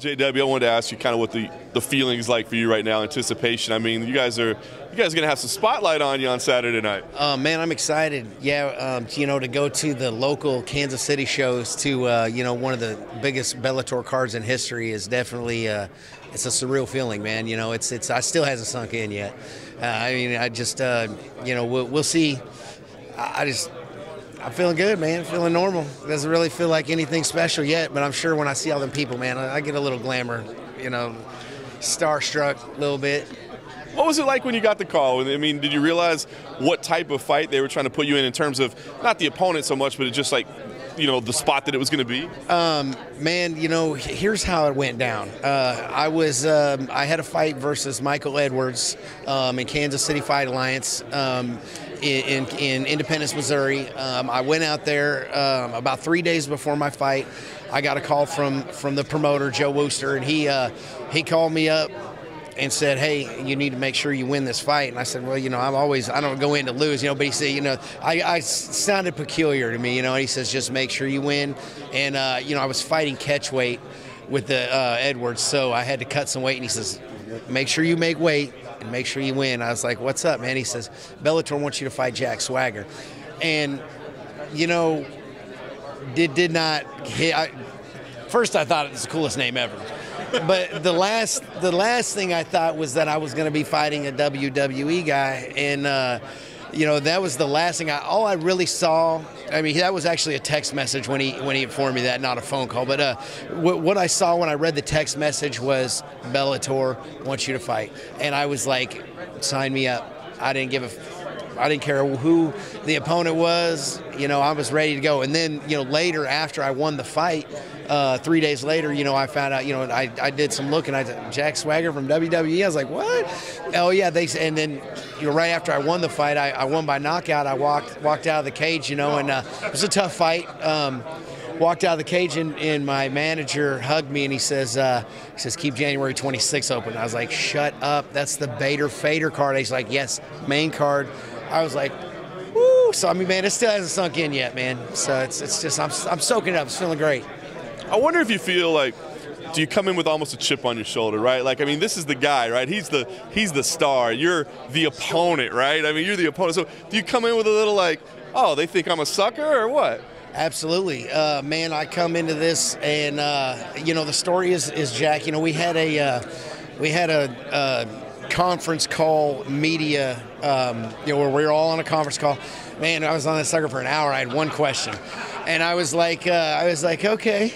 JW, I wanted to ask you kind of what the feeling is like for you right now, anticipation. I mean, you guys are going to have some spotlight on you on Saturday night. Man, I'm excited. Yeah, to go to the local Kansas City shows to, one of the biggest Bellator cards in history is definitely, it's a surreal feeling, man. I still hasn't sunk in yet. We'll see. I'm feeling good, man. Feeling normal. Doesn't really feel like anything special yet, but I'm sure when I see all them people, man, I get a little glamour, starstruck a little bit. What was it like when you got the call? I mean, did you realize what type of fight they were trying to put you in terms of not the opponent so much, but it's just like, the spot that it was going to be? Man, here's how it went down. I had a fight versus Michael Edwards in Kansas City Fight Alliance in Independence, Missouri. I went out there about 3 days before my fight. I got a call from the promoter, Joe Wooster, and he called me up and said, "Hey, you need to make sure you win this fight." And I said, "Well, I don't go in to lose, but he said, I sounded peculiar to me, and he says, just make sure you win. And, I was fighting catch weight with the Edwards, so I had to cut some weight, and he says, make sure you make weight and make sure you win. I was like, what's up, man? He says, Bellator wants you to fight Jack Swagger. And, did not hit. First, I thought it was the coolest name ever. But the last thing I thought was that I was going to be fighting a WWE guy, and that was the last thing. All I really saw. I mean, that was actually a text message when he informed me that, not a phone call. But what I saw when I read the text message was Bellator wants you to fight, and I was like, sign me up. I didn't care who the opponent was. I was ready to go. And then later, after I won the fight, 3 days later, I found out, I did some looking. I said, Jack Swagger from WWE. I was like, what? Oh yeah, and then right after I won the fight, I won by knockout. I walked out of the cage, and it was a tough fight. Walked out of the cage, and my manager hugged me, and he says, keep January 26th open. I was like, shut up. That's the Bader Fader card. He's like, yes, main card. I was like, woo. So, man, it still hasn't sunk in yet, man. So it's just, I'm soaking it up. It's feeling great. I wonder if you feel like, do you come in with almost a chip on your shoulder, right? Like, I mean, this is the guy, right? He's the star. You're the opponent, right? I mean, you're the opponent. So do you come in with a little like, oh, they think I'm a sucker or what? Absolutely. Man, I come into this, and, the story is Jack. We had a conference call media, where we were all on a conference call. Man, I was on that sucker for an hour. I had one question, and I was like, okay.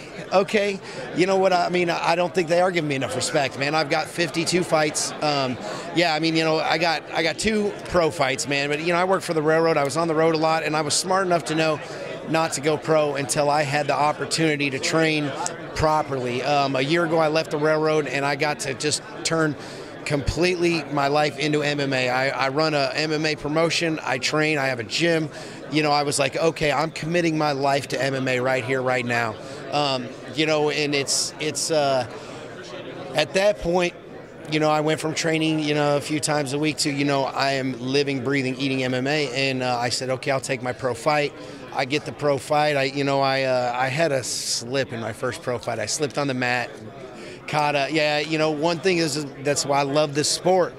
You know what? I mean, I don't think they are giving me enough respect, man. I've got 52 fights. I got 2 pro fights, man. But I worked for the railroad. I was on the road a lot, and I was smart enough to know not to go pro until I had the opportunity to train properly. A year ago, I left the railroad, and I got to just turn completely my life into MMA. I run a MMA promotion. I train. I have a gym. I was like, okay, I'm committing my life to MMA right here, right now. And it's at that point, I went from training, a few times a week to, I am living, breathing, eating MMA. And I said, okay, I'll take my pro fight. I get the pro fight. I had a slip in my first pro fight. I slipped on the mat. One thing is that's why I love this sport,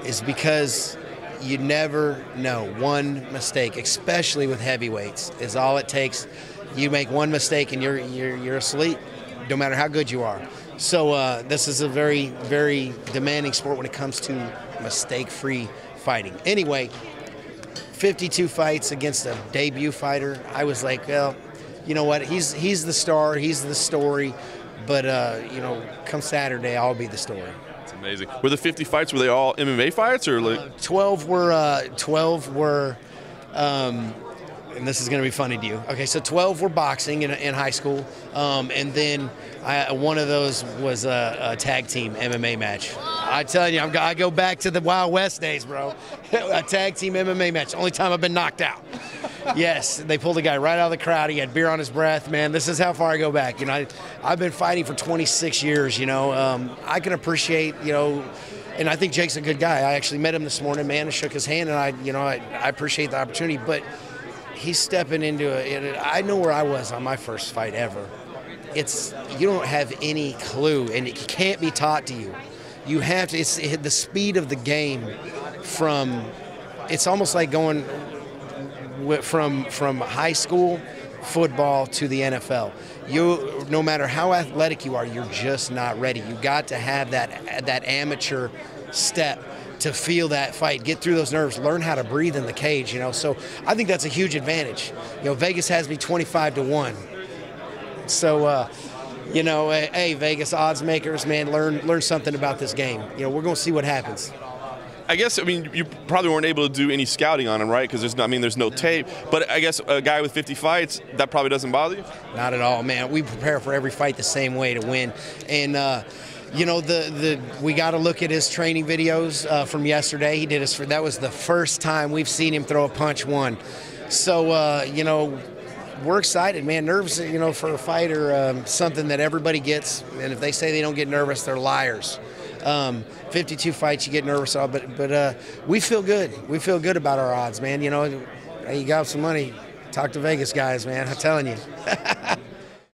is because you never know. One mistake, especially with heavyweights, is all it takes. You make one mistake and you're asleep, no matter how good you are. So this is a very, very demanding sport when it comes to mistake-free fighting. Anyway, 52 fights against a debut fighter. I was like, well, you know what? He's the star. He's the story. But, come Saturday, I'll be the story. It's amazing. Were the 50 fights, were they all MMA fights? Or like 12 were, and this is going to be funny to you. Okay, so 12 were boxing in high school. And then one of those was a tag team MMA match. I tell you, I go back to the Wild West days, bro. A tag team MMA match. Only time I've been knocked out. Yes, they pulled a guy right out of the crowd. He had beer on his breath. Man, this is how far I go back. I've been fighting for 26 years. I can appreciate, and I think Jake's a good guy. I actually met him this morning, man, and shook his hand, and I appreciate the opportunity. But he's stepping into it. I know where I was on my first fight ever. you don't have any clue, and it can't be taught to you. You have to. It's the speed of the game. It's almost like going from high school football to the NFL. No matter how athletic you are, you're just not ready. You got to have that amateur step to feel that fight, get through those nerves, learn how to breathe in the cage. So I think that's a huge advantage. Vegas has me 25-1. So. Hey, Vegas odds makers, man, learn something about this game. We're going to see what happens. I guess, you probably weren't able to do any scouting on him, right? Because there's no tape. But I guess a guy with 50 fights, that probably doesn't bother you? Not at all, man. We prepare for every fight the same way to win. And, we got to look at his training videos from yesterday. That was the first time we've seen him throw a punch one. So, we're excited, man. Nerves, for a fight are something that everybody gets, and if they say they don't get nervous, they're liars. 52 fights, you get nervous, but we feel good. We feel good about our odds, man. Hey, you got some money, talk to Vegas guys, man. I'm telling you.